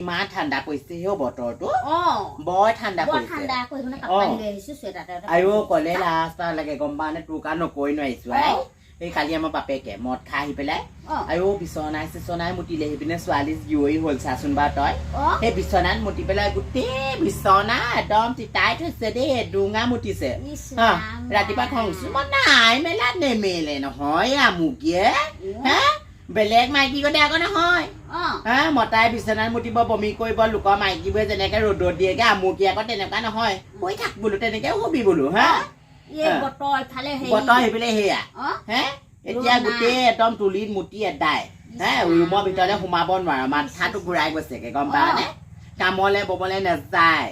ইমান ঠাণ্ডা পৰিছে হেও বতৰটো বৰ ঠাণ্ডা আইও কলে লাষ্ট লাগে গম পা নে তোৰ কাৰণে নকৈ নোৱাৰিছো এই কালি আমাৰ বাপেকে মদ খাই আহি পেলাই আইও বিচনাই মুতিলে সেইপিনে ছোৱালী জীয়ৰী হ'ল চাচোন বা তই সেই বিচনাত মুতি পেলাই গোটেই বিচনা একদম তিতাই থৈছে দেই ডুঙা মুতিছে ৰাতিপুৱা খংছো মই নাই মেলা নেমেলে নহয় আমুকিয়ে হে বেলেগ মাইকী গতে আকৌ নহয় মতাই বিচনাত মুতিব বমি কৰিব লোকৰ মাইকীবোৰে যেনেকে ৰ'দত দিয়েগে আমুকি আকৌ তেনেকুৱা নহয় শুই থাক বোলো তেনেকে শুবি বোলো বতৰ সেইফালে সেয়া এতিয়া গোটেই একদম তুলিত মুতি এদাই ৰুমৰ ভিতৰলে সোমাব নোৱাৰো মাথাটো ঘূৰাই গৈছেগে গম পাৱনে কামলে ববলে নাযায়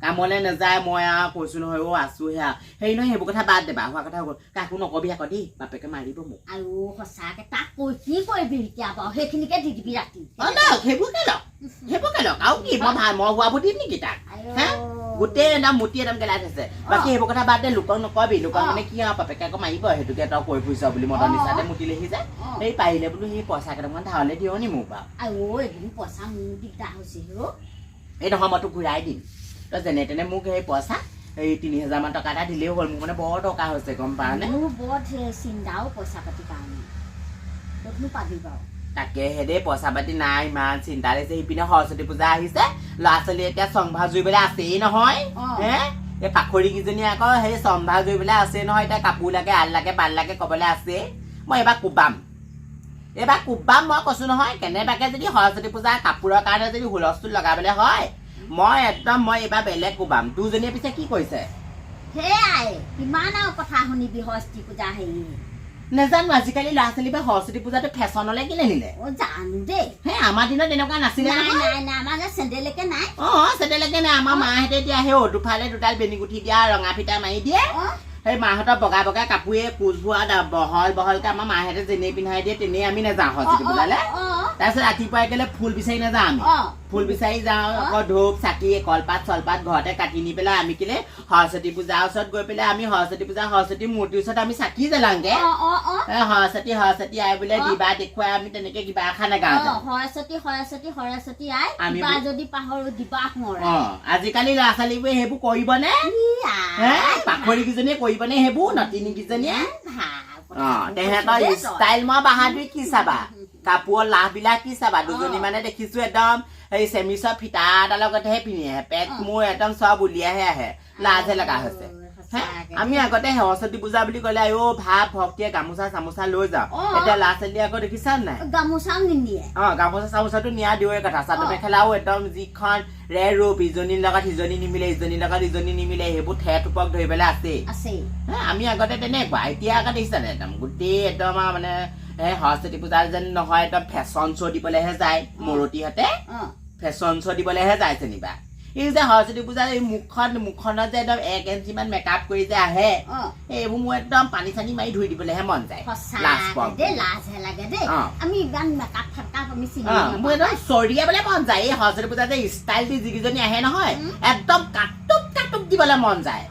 কামলে নাযায় মই আৰু কৈছো নহয় আছো সেয়া সেই নহয় সেইবোৰ কথা বাদ দেবা হোৱা কথা হ'ল কাকো নকবি আকৌ দেই বাপেকে মাৰিব মোক আৰু সঁচাকে তাক কৈ কি কৰিবি এতিয়া বাৰু সেইখিনিকে দি দিবি ৰাতি সেইবোৰকে লওক আৰু কি মই হোৱাবোৰ দিম নেকি তাক গোটেই একদম মুটি একদম গেলাই থৈছে বাকী সেইবোৰ কথা বাদ দে লোকক নকবি লোকক মানে কি আৰু বাপেকে আকৌ মাৰিব সেইটোকে তই কৈ ফুৰিছ বুলি মদৰ নিচাতে মুতিলেহি যে সেই পাৰিলে বোলো সেই পইচা কেইটামান ধাৰলে দিয় নি মোক বাৰু এদিন পইচা মোৰ দিগদাৰ হৈছে এই নহয় মই তোক ঘূৰাই দিম তই যেনে তেনে মোক সেই পইচা এই ৩,০০০ মান টকা এটা দিলেও হ'ল মোক মানে বৰ টকা হৈছে গম পাৱনে মোৰ বৰ চিন্তাও পইচা পাতি কাৰণে তইনো পাবি বাৰু তাকে হেদে পইচা পাতি নাই ইমান চিন্তা লাগিছে সিপিনে সৰস্বতী পূজা আহিছে ল'ৰা ছোৱালী এতিয়া চম্ভা জুৰিবলৈ আছেই নহয় এই পাখৰি কেইজনী আকৌ সেই চম্ভা জুৰিবলৈ আছেই নহয় এতিয়া কাপোৰ লাগে আল লাগে বাল লাগে ক'বলৈ আছে মই এইবাৰ কোবাম মই কৈছো নহয় কেনেবাকে যদি সৰস্বতী পূজা কাপোৰৰ কাৰণে যদি হুলস্থুল লগাবলৈ হয় মই এইবাৰ বেলেগ কোবাম দুজনীয়ে পিছে কি কৈছে সেয়াই কিমান আৰু কথা শুনিবি সৰস্বতী পূজা হেৰি নাজানো আজিকালি ল'ৰা ছোৱালী বা সৰস্বতী পূজাটো ফেশ্বনলে কেলে নিলে জানো দেই সেই আমাৰ দিনত তেনেকুৱা নাছিলে চেণ্ডেলকে নাই চেণ্ডেলকে নাই আমাৰ মাহঁতে এতিয়া সেই দুফালে দুডাল বেনীগুঠি দিয়া ৰঙা ফিটা মাৰি দিয়ে সেই মাহঁতৰ বগা বগা কাপোৰে কোচবোৱা বহলকে আমাৰ মাহঁতে যেনেই পিন্ধাই দিয়ে তেনেই আমি নাযাওঁ সৰস্বতী পূজালে তাৰপিছত ৰাতিপুৱাই গ'লে ফুল বিচাৰি নাযাওঁ আমি ফুল বিচাৰি যাওঁ আকৌ ধূপ চাকি কলপাত চলপাত ঘৰতে কাটি নি পেলাই আমি কেলে সৰস্বতী পূজাৰ ওচৰত গৈ পেলাই আমি সৰস্বতী মূৰ্তিৰ ওচৰত আমি চাকি জ্বলাওঁগে সৰস্বতী আই বোলে দিবা দেখুৱাই আমি তেনেকে কিবা এখন নাগাওঁ সৰস্বতী আই আমি যদি পাহৰো দিবা আজিকালি ল'ৰা ছোৱালীবোৰে সেইবোৰ কৰিবনে পাখৰি কেইজনীয়ে কৰিবনে সেইবোৰ নতিনী কেইজনীয়ে তেহেঁতৰ ষ্টাইল মই বাহাদুৰি কি চাবা কাপোৰৰ লাহ বিলাক কি চাবা দুজনী মানে দেখিছো একদম এই চেমিচৰ ফিটা এটাৰ লগতহে পিন্ধি আহে পেট মোৰ একদম চব উলিয়াইহে আহে লাজহে লগা হৈছে আমি আগতে সৰস্বতী পূজা বুলি ক'লে আইও ভাৱ ভক্তিয়ে গামোচা চামোচা লৈ যাওঁ এতিয়া ল'ৰা ছোৱালী আকৌ দেখিছা নাই গামোচাও নিদিয়ে গামোচা চামোচাটো নিয়া দিওঁৱে কথা চাদৰ মেখেলাও একদম যিখন ৰে ৰূপ ইজনীৰ লগত সিজনী নিমিলে ইজনীৰ লগত ইজনী নিমিলে সেইবোৰ ঠেৰ টোপক ধৰিবলৈ আছে আমি আগতে তেনেকুৱা এতিয়া আকৌ দেখিছা নাই একদম গোটেই একদম মানে সৰস্বতী পূজা যেন নহয় একদম ফেশ্বন শ্ব' দিবলৈহে যায় মৰতীহঁতে ফেশ্বন শ্ব' দিবলৈহে যায় যেনিবা এই যে সৰস্বতী পূজাৰ এই মুখখনত যে একদম 1 ইঞ্চি মান মেকআপ কৰি যে আহে এইবোৰ মোৰ একদম পানী চানী মাৰি ধুই দিবলৈহে মন যায় মোৰ একদম চৰিয়াবলৈ মন যায় এই সৰস্বতী পূজা যে ষ্টাইল দি যিকেইজনী আহে নহয় একদম কাটুপ দিবলৈ মন যায়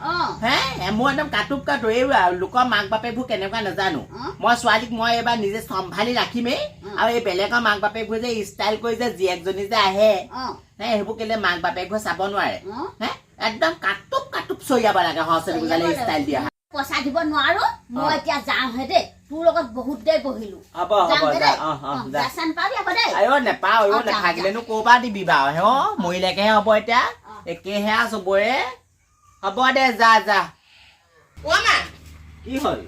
মোৰ একদম কাটুপ এই লোকৰ মাক বাপেকবোৰ কেনেকুৱা নাজানো মই ছোৱালীক মই এইবাৰ নিজে চম্ভালি ৰাখিমেই আৰু এই বেলেগৰ মাক বাপেকবোৰ যে ষ্টাইল কৰি যে জীয়েকজনী যে আহে সেইবোৰ কেলে মাক বাপেকবোৰ চাব নোৱাৰে একদম কাটুপ চৰিয়াব লাগে সৰস্বতী পূজালে ষ্টাইল দিয়া পইচা দিব নোৱাৰো মই এতিয়া যাওঁহে দেই তোৰ লগত বহুত দেৰি বহিলো হ'ব নেপাও নাথাকিলেনো ক'ৰ পৰা দিবি বাৰু মৰিলেকেহে হ'ব এতিয়া একেহে চবৰে হ'ব দে যা কি হ'ল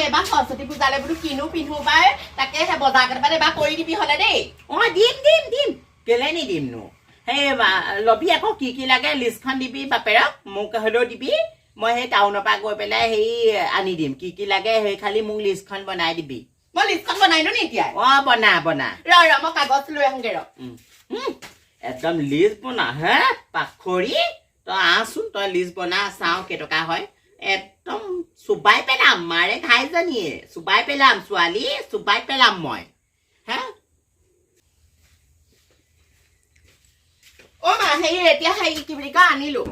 এবাৰ সৰস্বতী পূজালে বোলো কিনো পিন্ধো পাই তাকেহে বজাৰ কেইটামান এবাৰ কৰি দিবি হ'লে দেই দিম কেলে নিদিমনো সেই লবি আকৌ কি লাগে লিষ্টখন দিবি বাপেৰক মোক হ'লেও দিবি মই সেই টাউনৰ পৰা গৈ পেলাই সেই আনি দিম কি লাগে সেই খালি মোক লিষ্টখন বনাই দিবি মই লিষ্টখন বনাই দিওঁ নি এতিয়া বনা মই কাগজ লৈ আহোঁগে একদম লিষ্ট বনা পাখৰি তই আহচোন তই লিষ্ট বনা চাওঁ কেইটকা হয় একদম চুবাই পেলাম মাৰে খাইজনীয়ে চুবাই পেলাম ছোৱালী চুবাই পেলাম মই সেই এতিয়া সেই কি বুলি কয় আনিলো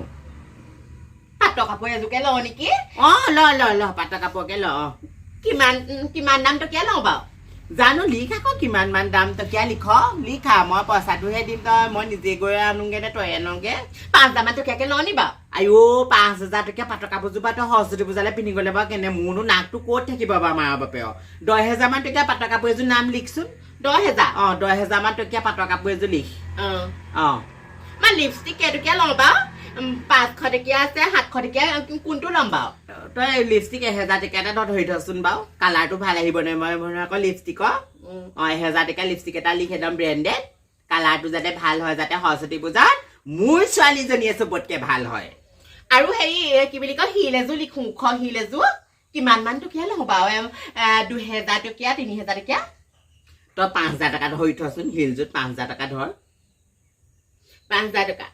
পাটৰ কাপোৰ এযোৰকে লওঁ নেকি ল পাটৰ কাপোৰকে ল কিমান দাম টকীয়া লওঁ বাৰু জানো লিখ আকৌ কিমান মান দাম টকীয়া লিখা মই পইচাটোহে দিম তই মই নিজে গৈ আনোগে নে তই আনোগে 5,000 মান টকীয়াকে ল নি বাৰু আইও 5,000 টকীয়া পাটৰ কাপোৰযোৰ তই সৰস্বতী পূজালে পিন্ধি গ'লে বাৰু কেনে মোৰনো নাকটো ক'ত থাকিব বাৰু মাৰ বাপে 10,000 মান টকীয়া পাটৰ কাপোৰ এযোৰ নাম লিখচোন 10,000 10,000 মান টকীয়া পাটৰ কাপোৰ এযোৰ লিখ মই লিপষ্টিক কেইটকীয়া লওঁ বাৰু 500 টকীয়া আছে 700 টকীয়া কোনটো ল'ম বাৰু তই লিপষ্টিক 1,000 টকীয়া এটা ধৰি থচোন বাৰু কালাৰটো ভাল আহিব নে মই আকৌ লিপষ্টিকৰ 1,000 টকীয়া লিপষ্টিক এটা লিখ একদম ব্ৰেণ্ডেড কালাৰটো যাতে ভাল হয় যাতে সৰস্বতী পূজাত মোৰ ছোৱালীজনীয়ে চবতকে ভাল হয় আৰু হেৰি কি বুলি কয় হিল এযোৰ লিখো ওখ হিল এযোৰ কিমান মান টকীয়া লওঁ বাৰু 2,000 টকীয়া 3,000 টকীয়া তই 5,000 টকা ধৰি থচোন হিলযোৰত 5,000 টকা ধৰ 5,000 টকা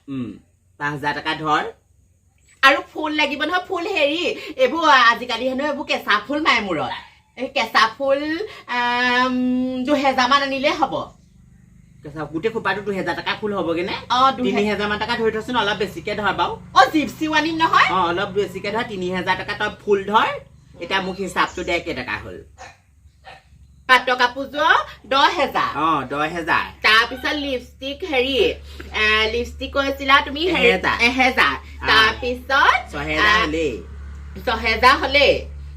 5,000 টকা ধৰ আৰু ফুল লাগিব নহয় ফুল হেৰি এইবোৰ আজিকালি হেনো এইবোৰ কেঁচা ফুল মায়ে মূৰত এই কেঁচা ফুল 2,000 মান আনিলে হ'ব গোটেই খোপাটো 2,000 টকা ফুল হ'বগে নে 3,000 মান টকা ধৰি থচোন অলপ বেছিকে ধৰ বাৰু জিপচিও আনিম নহয় অলপ বেছিকে ধৰ 3,000 টকা তই ফুল ধৰ এতিয়া মোক হিচাপটো দে কেইটকা হ'ল পাটৰ কাপোৰযোৰ 10,000 10,000 তাৰপিছত লিপষ্টিক হেৰি লিপষ্টিক কৈছিলা তুমি 1,000 তাৰপিছত 6,000 হ'লে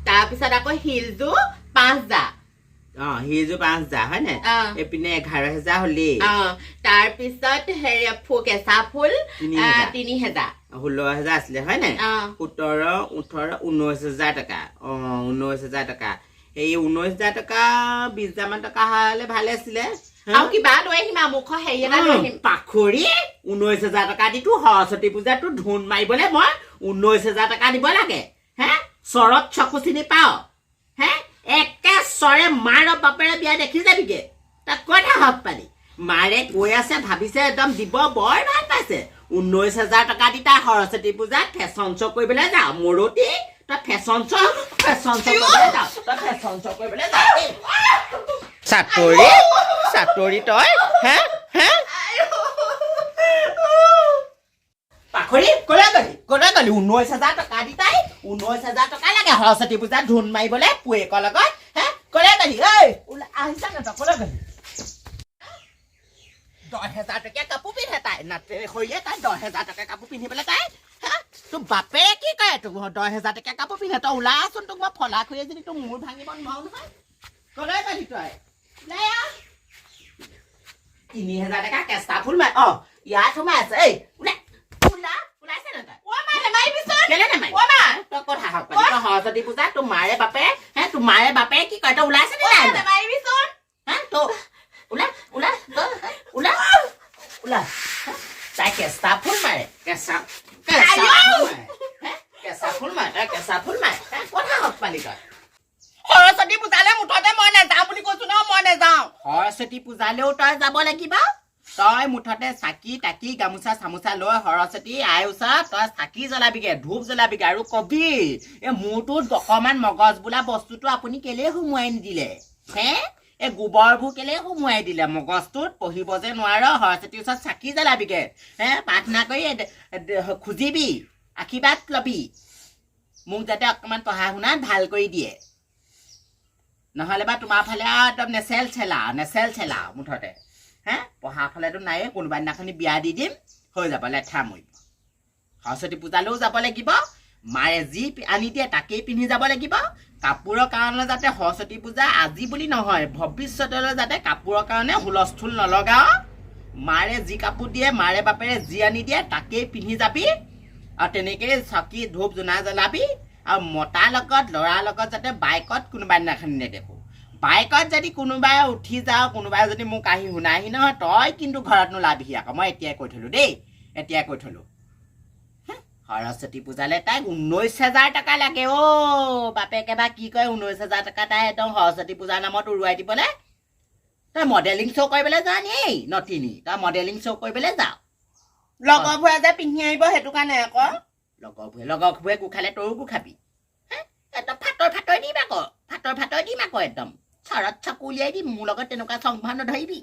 তাৰপিছত আকৌ হিলযোৰ 5,000 হিলযোৰ 5,000 হয় নে এইপিনে 11,000 হ'লে তাৰপিছত হেৰি কেঁচা ফুল 3,000 16,000 আছিলে হয় নে 17 18 19,000 টকা 19,000 টকা এই 19,000 টকা 20,000 মান টকা হ'লে ভালে আছিলে আৰু কিবা লৈ আহিম আমুক হেৰি এটা লৈ আহিম পাখৰি 19,000 টকা দি তো সৰস্বতী পূজাটো ধুন মাৰিবলে মই 19,000 টকা দিব লাগে চৰত চকু চিনি পাও একে চৰে মাৰ বাপেৰে বিয়া দেখি যাবিগে তাক কৈ থাকক পালি মাৰে কৈ আছে ভাবিছে একদম দিব বৰ ভাল পাইছে 19,000 টকা দি তাই সৰস্বতী পূজাত ফেশ্বন শ্ব' কৰিবলৈ যাওঁ মৰতি তই ফেশ্বন শ্ব' কৰিবলৈ যাওঁ চাতৰি তই পাখৰি কলে গলি 19,000 টকা দি তাই 19,000 টকা লাগে সৰস্বতী পূজাত ধুন মাৰিবলে পুৱেকৰ লগত কলে গলি আহিছা নে তই কলে গলি 10,000 টকীয়া কাপোৰ পিন্ধে তাই নাতে হৈয়ে তাই 10,000 টকা কাপোৰ পিন্ধিবলৈ তাই তোৰ বাপে কি কয় তোক 10,000 টকীয়া কাপোৰ পিন্ধে তই ওলাচোন তোক মই ফলা খুৰীয়ে যদি তোৰ মূৰ ভাঙিব নোৱাৰো নহয় কলে গলি তই 3,000 টকা কেঁচা ফুল মাৰ ইয়াত সোমাই আছে ওলাইছে নে তই কথা হওক সৰস্বতী পূজা তোৰ মাৰে বাপে কি কয় তই ওলাইছে নে ওলা তাই কেঁচা ফুল মাৰে কেঁচা ফুল মাৰে কথা হওক পালি তই সৰস্বতী পূজালে মুঠতে মই নাযাওঁ বুলি কৈছো ন মই নাযাওঁ সৰস্বতী পূজালেও তই যাব লাগিব তই মুঠতে চাকি তাকি গামোচা চামোচা লৈ সৰস্বতী আই ওচৰত তই চাকি জ্বলাবিগে ধূপ জ্বলাবিগে আৰু কবি এই মূৰটোত অকমান মগজ বোলা বস্তুটো আপুনি কেলে সোমোৱাই নিদিলে এই গোবৰবোৰ কেলে সোমোৱাই দিলে মগজটোত পঢ়িব যে নোৱাৰ সৰস্বতীৰ ওচৰত চাকি জ্বলাবিগে প্ৰাৰ্থনা কৰি খুজিবি আশীৰ্বাদ লবি মোক যাতে অকমান পঢ়া শুনাত ভাল কৰি দিয়ে নহ'লে বা তোমাৰ ফালে একদম নেচেল চেলা মুঠতে পঢ়া ফালেতো নাইয়ে কোনোবা দিনাখনি বিয়া দি দিম হৈ যাব লেঠা মৰিব সৰস্বতী পূজালৈও যাব লাগিব মায়ে যি আনি দিয়ে তাকেই পিন্ধি যাব লাগিব কাপোৰৰ কাৰণে যাতে সৰস্বতী পূজা আজি বুলি নহয় ভৱিষ্যতলৈ যাতে কাপোৰৰ কাৰণে হুলস্থুল নলগাও মাৰে যি কাপোৰ দিয়ে মাৰে বাপেৰে যি আনি দিয়ে তাকেই পিন্ধি যাবি আৰু তেনেকেই চাকি ধূপ জোনা জ্বলাবি আৰু মতাৰ লগত ল'ৰাৰ লগত যাতে বাইকত কোনোবা দিনাখনি নেদেখো বাইকত যদি কোনোবাই উঠি যাওঁ কোনোবাই যদি মোক আহি শুনাহি নহয় তই কিন্তু ঘৰত নোলাবিহি আকৌ মই এতিয়াই কৈ থলো দেই সৰস্বতী পূজালে তাইক 19,000 টকা লাগে বাপেকে বা কি কয় 19,000 টকা তাই একদম সৰস্বতী পূজাৰ নামত উৰুৱাই দিবলৈ তই মডেলিং শ্ব' কৰিবলৈ যা নি নটিনি তই মডেলিং শ্ব' কৰিবলৈ যাওঁ লগৰবোৰে যে পিন্ধি আহিব সেইটো কাৰণে আকৌ লগৰবোৰে গু খালে তইও গু খাবি একদম ফাটৰ দিম আকৌ একদম চৰত চকু উলিয়াই দিম মোৰ লগত তেনেকুৱা চং ভাও নধৰিবি